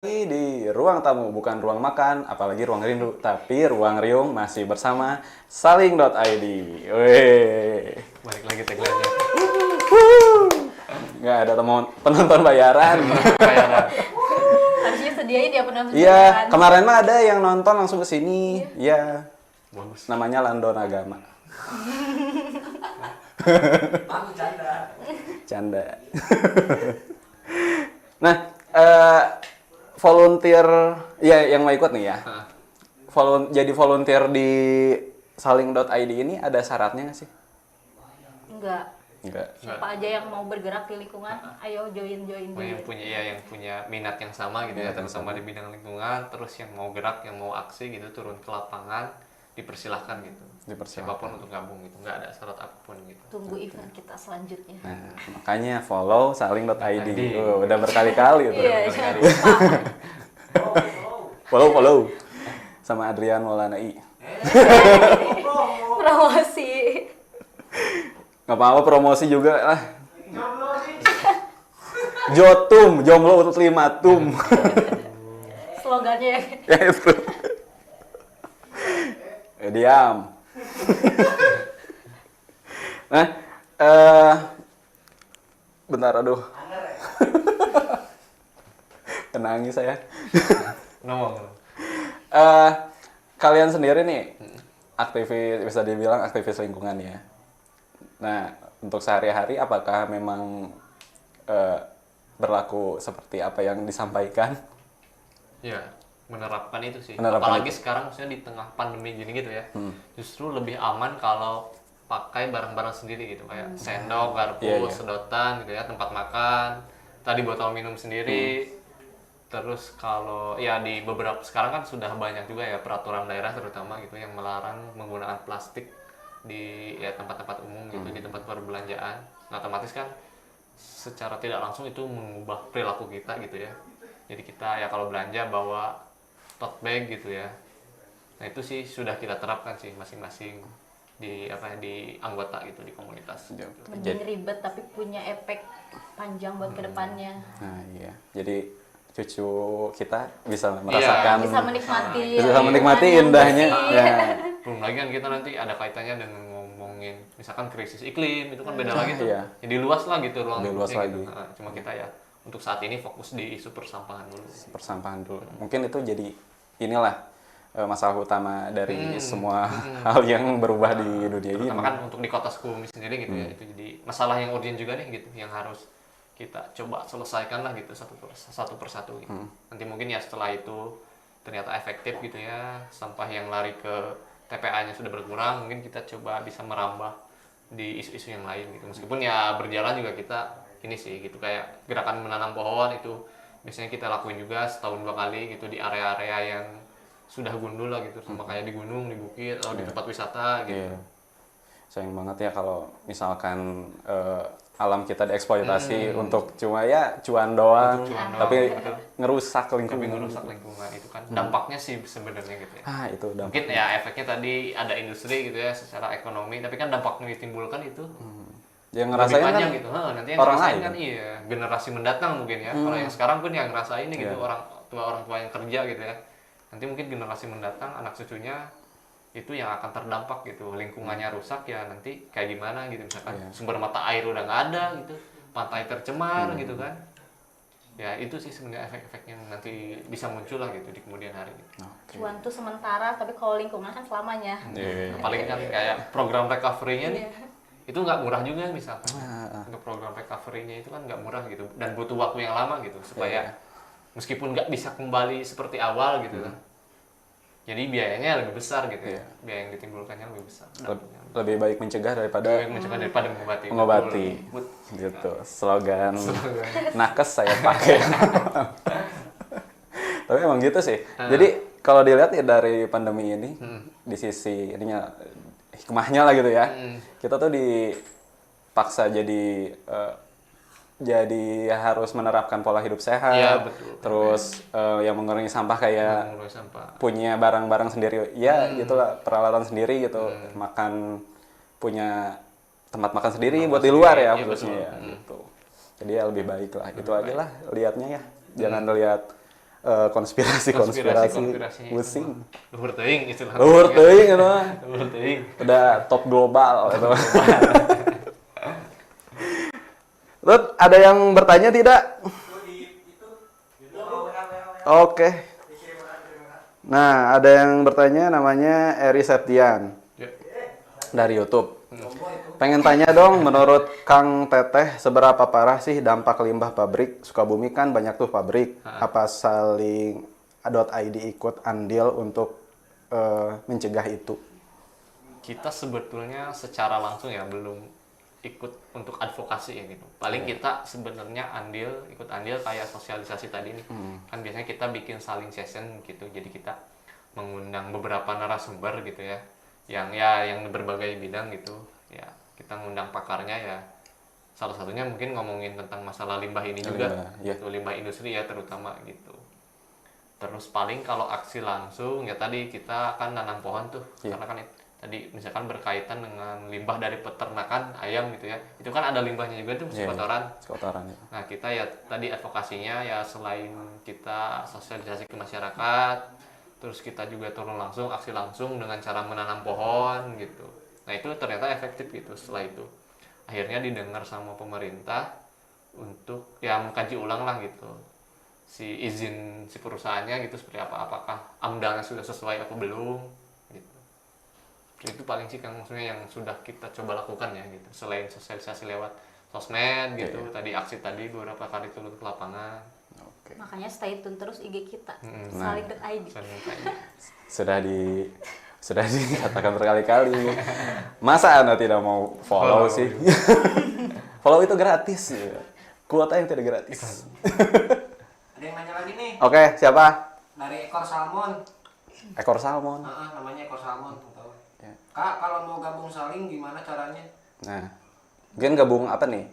Di ruang tamu, bukan ruang makan, apalagi ruang rindu, tapi ruang riung masih bersama saling.id. Weh, Balik lagi tagline-nya. nggak ada penonton bayaran. Bayaran. Harusnya sediain ya penonton Iya, bayaran. kemarin mah ada yang nonton langsung ke sini. Iya, Bagus. namanya Landon Agama. Canda. Nah, volunteer, ya yang mau ikut nih ya. Jadi volunteer di saling.id ini ada syaratnya nggak sih? Enggak. Enggak. Siapa aja yang mau bergerak di lingkungan, ayo join Yang dulu. punya yang punya minat yang sama gitu ya, terutama di bidang lingkungan, terus yang mau gerak, yang mau aksi gitu, turun ke lapangan, dipersilahkan gitu. Dipersilahkan. Siapapun untuk gabung gitu, nggak ada syarat apapun gitu. Tunggu event kita selanjutnya. Nah, makanya follow saling.id. .id. Udah berkali-kali tuh. Iya, jangan lupa. Follow. Sama Adrian Maulana-i. Promosi. Nggak apa-apa promosi juga lah. Jotum, jomblo untuk 5 tum. Slogannya ya. Ya itu. Diam. Nah, bentar aduh. Nangis saya. Ngomong. Kalian sendiri nih aktivis, bisa dibilang aktivis lingkungan ya. Nah, untuk sehari-hari apakah memang berlaku seperti apa yang disampaikan? Ya, menerapkan itu sih. Menerapkan Apalagi sekarang maksudnya di tengah pandemi gini gitu ya. Justru lebih aman kalau pakai barang-barang sendiri gitu, kayak sendok, garpu, Iya, iya. sedotan gitu ya, tempat makan, tadi botol minum sendiri. Terus kalau ya di beberapa sekarang kan sudah banyak juga ya peraturan daerah terutama gitu yang melarang menggunakan plastik di ya tempat-tempat umum gitu, di tempat perbelanjaan. Nah, otomatis kan secara tidak langsung itu mengubah perilaku kita gitu ya. Jadi kita ya kalau belanja bawa tote bag gitu ya. Nah, itu sih sudah kita terapkan sih masing-masing di di anggota gitu, di komunitas. Mending ribet tapi punya efek panjang buat kedepannya. Nah, iya. Jadi cucu kita bisa merasakan, Bisa menikmati. bisa menikmati lingkungan yang indahnya. bersih. Ya. Belum lagi kan kita nanti ada kaitannya dengan ngomongin misalkan krisis iklim, itu kan beda lagi tuh. iya. Jadi luas lah gitu ruang Lebih luas lingkupnya lagi. gitu. Nah, cuma kita ya untuk saat ini fokus di isu persampahan dulu. Persampahan dulu. Mungkin itu jadi inilah masalah utama dari semua hal yang berubah di dunia ini. Terutama kan untuk di kota Sukabumi sendiri gitu ya, itu jadi masalah yang urgent juga nih gitu, yang harus kita coba selesaikan lah gitu satu persatu gitu. Nanti mungkin ya setelah itu ternyata efektif gitu ya, sampah yang lari ke TPA-nya sudah berkurang, mungkin kita coba bisa merambah di isu-isu yang lain gitu. Meskipun ya berjalan juga kita ini sih gitu, kayak gerakan menanam pohon itu biasanya kita lakuin juga setahun 2 kali gitu di area-area yang sudah gundul lah gitu, sama kayak di gunung, di bukit atau di tempat wisata gitu. Iya. Sayang banget ya kalau misalkan alam kita dieksploitasi untuk cuma ya cuan doang, cuan tapi doang, betul. ngerusak Tapi lingkungan. merusak lingkungan itu kan dampaknya sih sebenarnya gitu ya. Ah, itu dampak. Mungkin ya efeknya tadi ada industri gitu ya secara ekonomi, tapi kan dampak yang ditimbulkan itu Yang lebih ngerasain kan panjang gitu. Nanti yang orang ngerasain lain. kan iya generasi mendatang mungkin ya. Kalau yang sekarang pun yang ngerasain ini gitu, Iya. orang tua yang kerja gitu ya. Nanti mungkin generasi mendatang anak cucunya itu yang akan terdampak gitu, lingkungannya rusak ya, nanti kayak gimana gitu, misalkan sumber mata air udah nggak ada gitu, pantai tercemar gitu kan ya, itu sih sebenarnya efek-efek yang nanti bisa muncul lah gitu di kemudian hari gitu. Cuan tuh sementara, tapi kalau lingkungan kan selamanya. Iya. Apalagi kan kayak program recovery-nya nih Iya. itu nggak murah juga misalkan. Untuk program recovery-nya itu kan nggak murah gitu dan butuh waktu yang lama gitu supaya meskipun nggak bisa kembali seperti awal gitu kan, jadi biayanya lebih besar gitu ya, biaya yang ditimbulkannya lebih besar. Lebih baik mencegah daripada Mencegah daripada mengobati. mengobati. Betul. Gitu. Slogan nakes saya pakai. Tapi emang gitu sih. Jadi kalau dilihat ya dari pandemi ini, di sisi ininya hikmahnya lah gitu ya. Kita tuh dipaksa jadi harus menerapkan pola hidup sehat. Iya, betul. Terus yang mengurangi sampah kayak Mengurangi sampah. punya barang-barang sendiri. Ya, gitulah, peralatan sendiri gitu. Makan, punya tempat makan sendiri buat di luar ya Iya, khususnya betul. ya gitu. Jadi ya lebih baik lah. Itu aja lah lihatnya ya. Jangan lihat konspirasi pusing. Luhur teuing istilahnya. Luhur teuing itu mah. Luhur teuing. Udah top global itu. Terus ada yang bertanya tidak? Oke. Nah, ada yang bertanya namanya Eri Septian Ya. dari YouTube. Pengen tanya dong, menurut Kang Teteh, seberapa parah sih dampak limbah pabrik? Sukabumi kan banyak tuh pabrik. Apa saling.id ikut andil untuk mencegah itu? Kita sebetulnya secara langsung ya belum ikut untuk advokasi ya gitu. Paling kita sebenarnya ikut andil kayak sosialisasi tadi nih. Kan biasanya kita bikin saling session gitu. Jadi kita mengundang beberapa narasumber gitu ya. Yang berbagai bidang gitu. Ya, kita ngundang pakarnya ya. Salah satunya mungkin ngomongin tentang masalah limbah ini juga. Gitu, limbah industri ya terutama gitu. Terus paling kalau aksi langsung ya tadi kita kan nanam pohon tuh. Karena kan tadi misalkan berkaitan dengan limbah dari peternakan ayam gitu ya, itu kan ada limbahnya juga tuh kotoran. Ya. Nah kita ya tadi advokasinya ya selain kita sosialisasi ke masyarakat, terus kita juga turun langsung aksi langsung dengan cara menanam pohon gitu. Nah itu ternyata efektif gitu. Setelah itu akhirnya didengar sama pemerintah untuk ya mengkaji ulang lah gitu si izin si perusahaannya gitu seperti apa, apakah amdalnya sudah sesuai apa belum gitu. Itu paling sih kan maksudnya yang sudah kita coba lakukan ya gitu, selain sosialisasi lewat sosmed gitu. Tadi aksi tadi beberapa kali turun ke lapangan. Makanya stay tune terus IG kita saling.id. Sudah dikatakan berkali-kali. Masa Anda tidak mau follow sih? Follow itu gratis. Kuota yang tidak gratis. Ada yang nanya lagi nih. Oke, siapa? Dari Ekor Salmon. Ekor Salmon. Namanya Ekor Salmon. Kak, kalau mau gabung saling gimana caranya? Nah, mungkin gabung apa nih?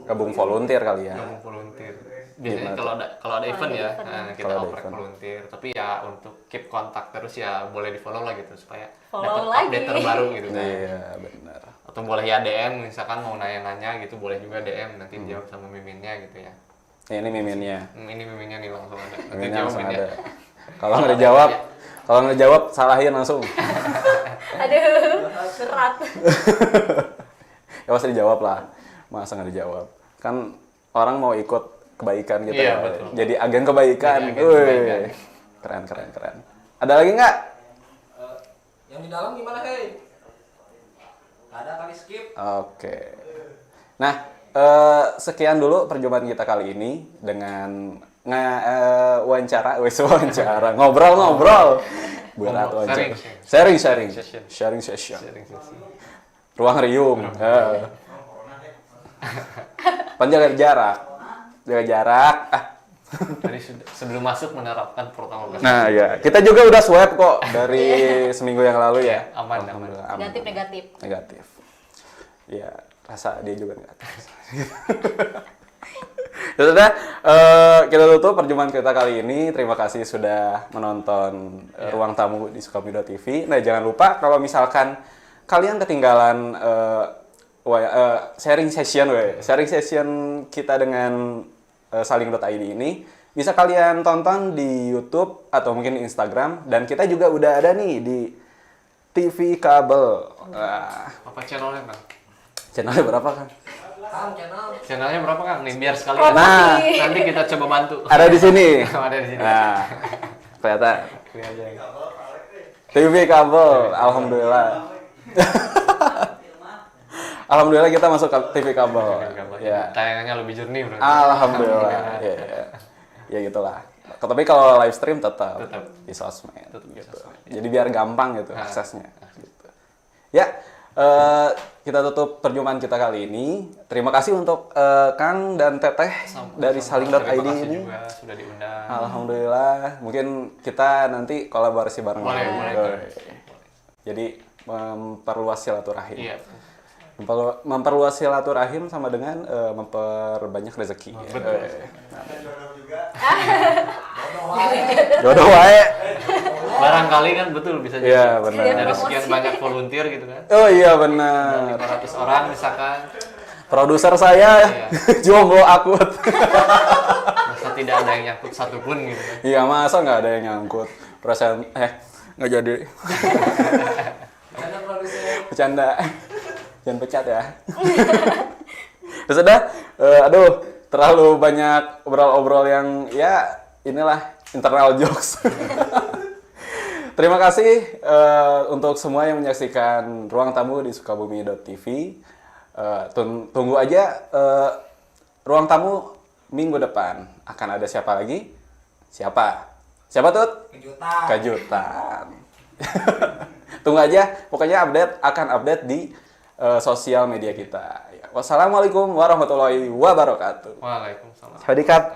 Gabung volunteer kali ya. Gabung volunteer. Biasanya kalau ada event ya, kita oprek volunteer. Tapi ya untuk keep kontak terus ya boleh di follow lah gitu supaya dapat update terbaru gitu kan. Iya, benar. Atau boleh ya DM misalkan mau nanya-nanya gitu, boleh juga DM nanti dijawab sama miminnya gitu ya. Ini miminnya. Ini miminnya nih langsung ada. Nanti Miminnya langsung jawabin ada. ya. Kalau nggak dijawab, salahin langsung. Aduh, berat. Ya pasti dijawab lah. Masa nggak dijawab? Kan orang mau ikut kebaikan gitu Iya, ya. betul. Jadi agen kebaikan. Jadi agen kebaikan. Keren. Ada lagi nggak? Yang di dalam gimana, hei? Ada kali skip. Oke. Nah, sekian dulu perjumpaan kita kali ini dengan wawancara, ngobrol. Berat wawancara. Sharing session. Ruang riung. Jaga jarak. Jadi sebelum masuk menerapkan protokol kesehatan. Nah, ya. Kita juga udah swab kok dari seminggu yang lalu ya. Aman. Negatif. Iya, rasa dia juga negatif. Ya sudah, kita tutup perjumpaan kita kali ini. Terima kasih sudah menonton Ruang Tamu di Sukabumi.tv. Nah, jangan lupa kalau misalkan kalian ketinggalan sharing session kita dengan saling.id ini, bisa kalian tonton di YouTube atau mungkin di Instagram. Dan kita juga udah ada nih di TV kabel. Apa channelnya, Bang? Channelnya berapa kan? Channelnya berapa, Kang? Nih biar sekali. Nah, nanti kita coba bantu. ada di sini. Ada di sini. Nah, kelihatan. Ini aja. TV kabel, alhamdulillah. Alhamdulillah kita masuk ke TV kabel. Ya. Tayangannya lebih jernih, Bro. Alhamdulillah. Ya gitulah. Tapi kalau live stream tetap di sosmed. Gitu. Jadi biar gampang gitu aksesnya. Gitu. Ya, kita tutup perjumpaan kita kali ini. Terima kasih untuk Kang dan Teteh dari saling.id ini. Juga sudah diundang. Alhamdulillah. Mungkin kita nanti kolaborasi bareng. Boleh. Jadi memperluas silaturahim. Iya. Memperluas silaturahim sama dengan memperbanyak rezeki. Betul. Jodoh wae. Barangkali kan betul bisa jadi. Iya, benar. Dari sekian banyak volunteer gitu kan. Oh iya benar. 500 orang misalkan. Produser saya jomblo akut. Masa tidak ada yang nyangkut satupun gitu. Iya, masa nggak ada yang nyangkut. Perasaan nggak jadi. Karena produser. Bercanda. Jangan pecat ya. Terus udah, aduh, terlalu banyak obrol-obrol yang ya inilah internal jokes. Terima kasih untuk semua yang menyaksikan Ruang Tamu di Sukabumi.tv. Tunggu aja Ruang Tamu minggu depan. Akan ada siapa lagi? Siapa? Siapa tuh? Kejutan. Kejutan. Tunggu aja, pokoknya akan update di sosial media kita. Wassalamualaikum warahmatullahi wabarakatuh. Waalaikumsalam. Sawadee krap.